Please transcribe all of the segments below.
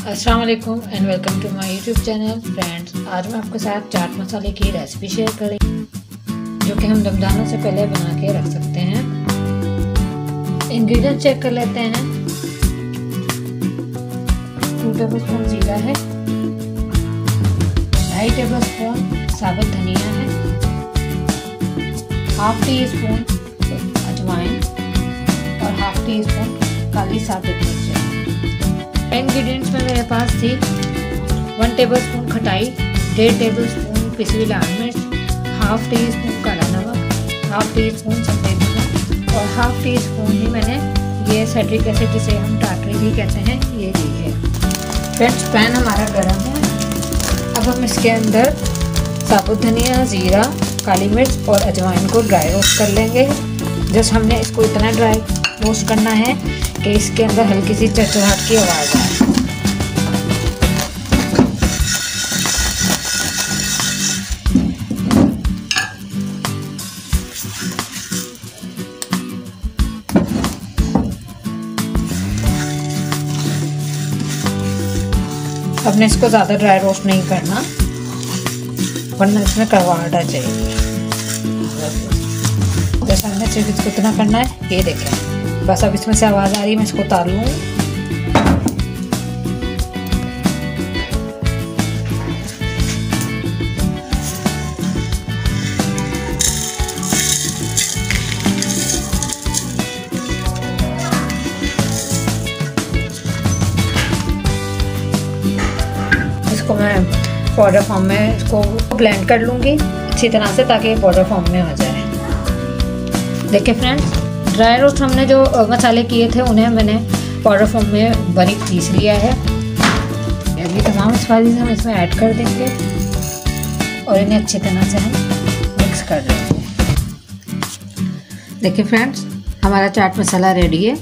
अस्सलाम वालेकुम and welcome to my YouTube channel. Friends, आज मैं आपके साथ चाट मसाले की रेसिपी शेयर करेंगे जो कि हम रमज़ानों से पहले बना के रख सकते हैं। इंग्रेडिएंट चेक कर लेते हैं। 2 टेबलस्पून जीरा है, 2.5 टेबलस्पून साबुत धनिया है, ½ टी स्पून अजवाइन और ½ टी स्पून काली साबुत मिर्च है। इंग्रेडिएंट्स में मेरे पास थी 1 टेबलस्पून खटाई, 1.5 टेबलस्पून पिसी हुई लाल मिर्च, ½ टी स्पून काला नमक, ½ टी स्पून सफ़ेद नमक और ½ टी स्पून ही मैंने ये सिट्रिक एसिड जिसे हम टाटरी भी कहते हैं ये ली है। फ्रेंड्स, पैन हमारा गर्म है। अब हम इसके अंदर साबुत धनिया, ज़ीरा, काली मिर्च और अजवाइन को ड्राई रोस्ट कर लेंगे। जस्ट हमने इसको इतना ड्राई रोस्ट करना है कि इसके अंदर हल्की सी चरचराहट की आवाज़ आए। हमने इसको ज़्यादा ड्राई रोस्ट नहीं करना वरना इसमें कड़वाहट आ जाएगी। जैसा हमने सिर्फ इसको इतना करना है, ये देखें। बस अब इसमें से आवाज़ आ रही है, मैं इसको उतार लूँ। इसको मैं पाउडर फॉर्म में इसको ब्लेंड कर लूँगी अच्छी तरह से ताकि पाउडर फॉर्म में आ जाए। देखिए फ्रेंड्स, ड्राई रोस्ट हमने जो मसाले किए थे उन्हें मैंने पाउडर फॉर्म में बारीक पीस लिया है। अभी तमाम स्पाइसेस हम इसमें ऐड कर देंगे और इन्हें अच्छी तरह से हम मिक्स कर लेंगे। देखिए फ्रेंड्स, हमारा चाट मसाला रेडी है।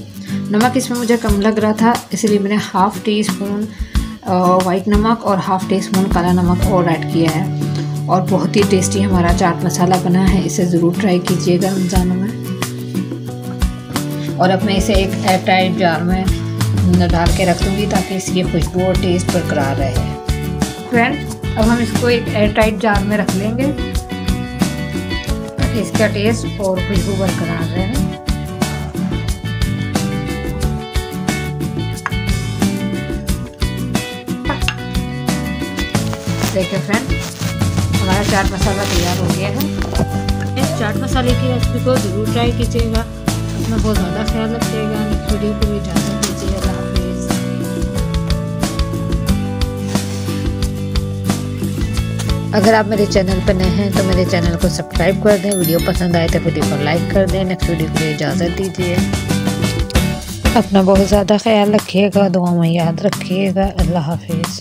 नमक इसमें मुझे कम लग रहा था, इसलिए मैंने ½ टी स्पून वाइट नमक और ½ टी स्पून काला नमक और ऐड किया है। और बहुत ही टेस्टी हमारा चाट मसाला बना है, इसे ज़रूर ट्राई कीजिएगा रमज़ानों में। और अब मैं इसे एक एयर टाइट जार में डाल के रख दूँगी ताकि इसकी खुशबू और टेस्ट बरकरार रहे। फ्रेंड्स, अब हम इसको एक एयर टाइट जार में रख लेंगे ताकि इसका टेस्ट और खुशबू बरकरार रहे। देखिए फ्रेंड्स, हमारा चाट मसाला तैयार हो गया है। इस चाट मसाले की रेसिपी को ज़रूर ट्राई कीजिएगा। अपना बहुत ज़्यादा ख्याल रखिएगा। नेक्स्ट वीडियो को भी इजाज़त दीजिए। अल्लाह हाफिज़। अगर आप मेरे चैनल पर नए हैं तो मेरे चैनल को सब्सक्राइब कर दें। वीडियो पसंद आए तो वीडियो को लाइक कर दें। नेक्स्ट वीडियो के लिए इजाज़त दीजिए। अपना बहुत ज़्यादा ख्याल रखिएगा, दुआ में याद रखिएगा। अल्लाह हाफिज़।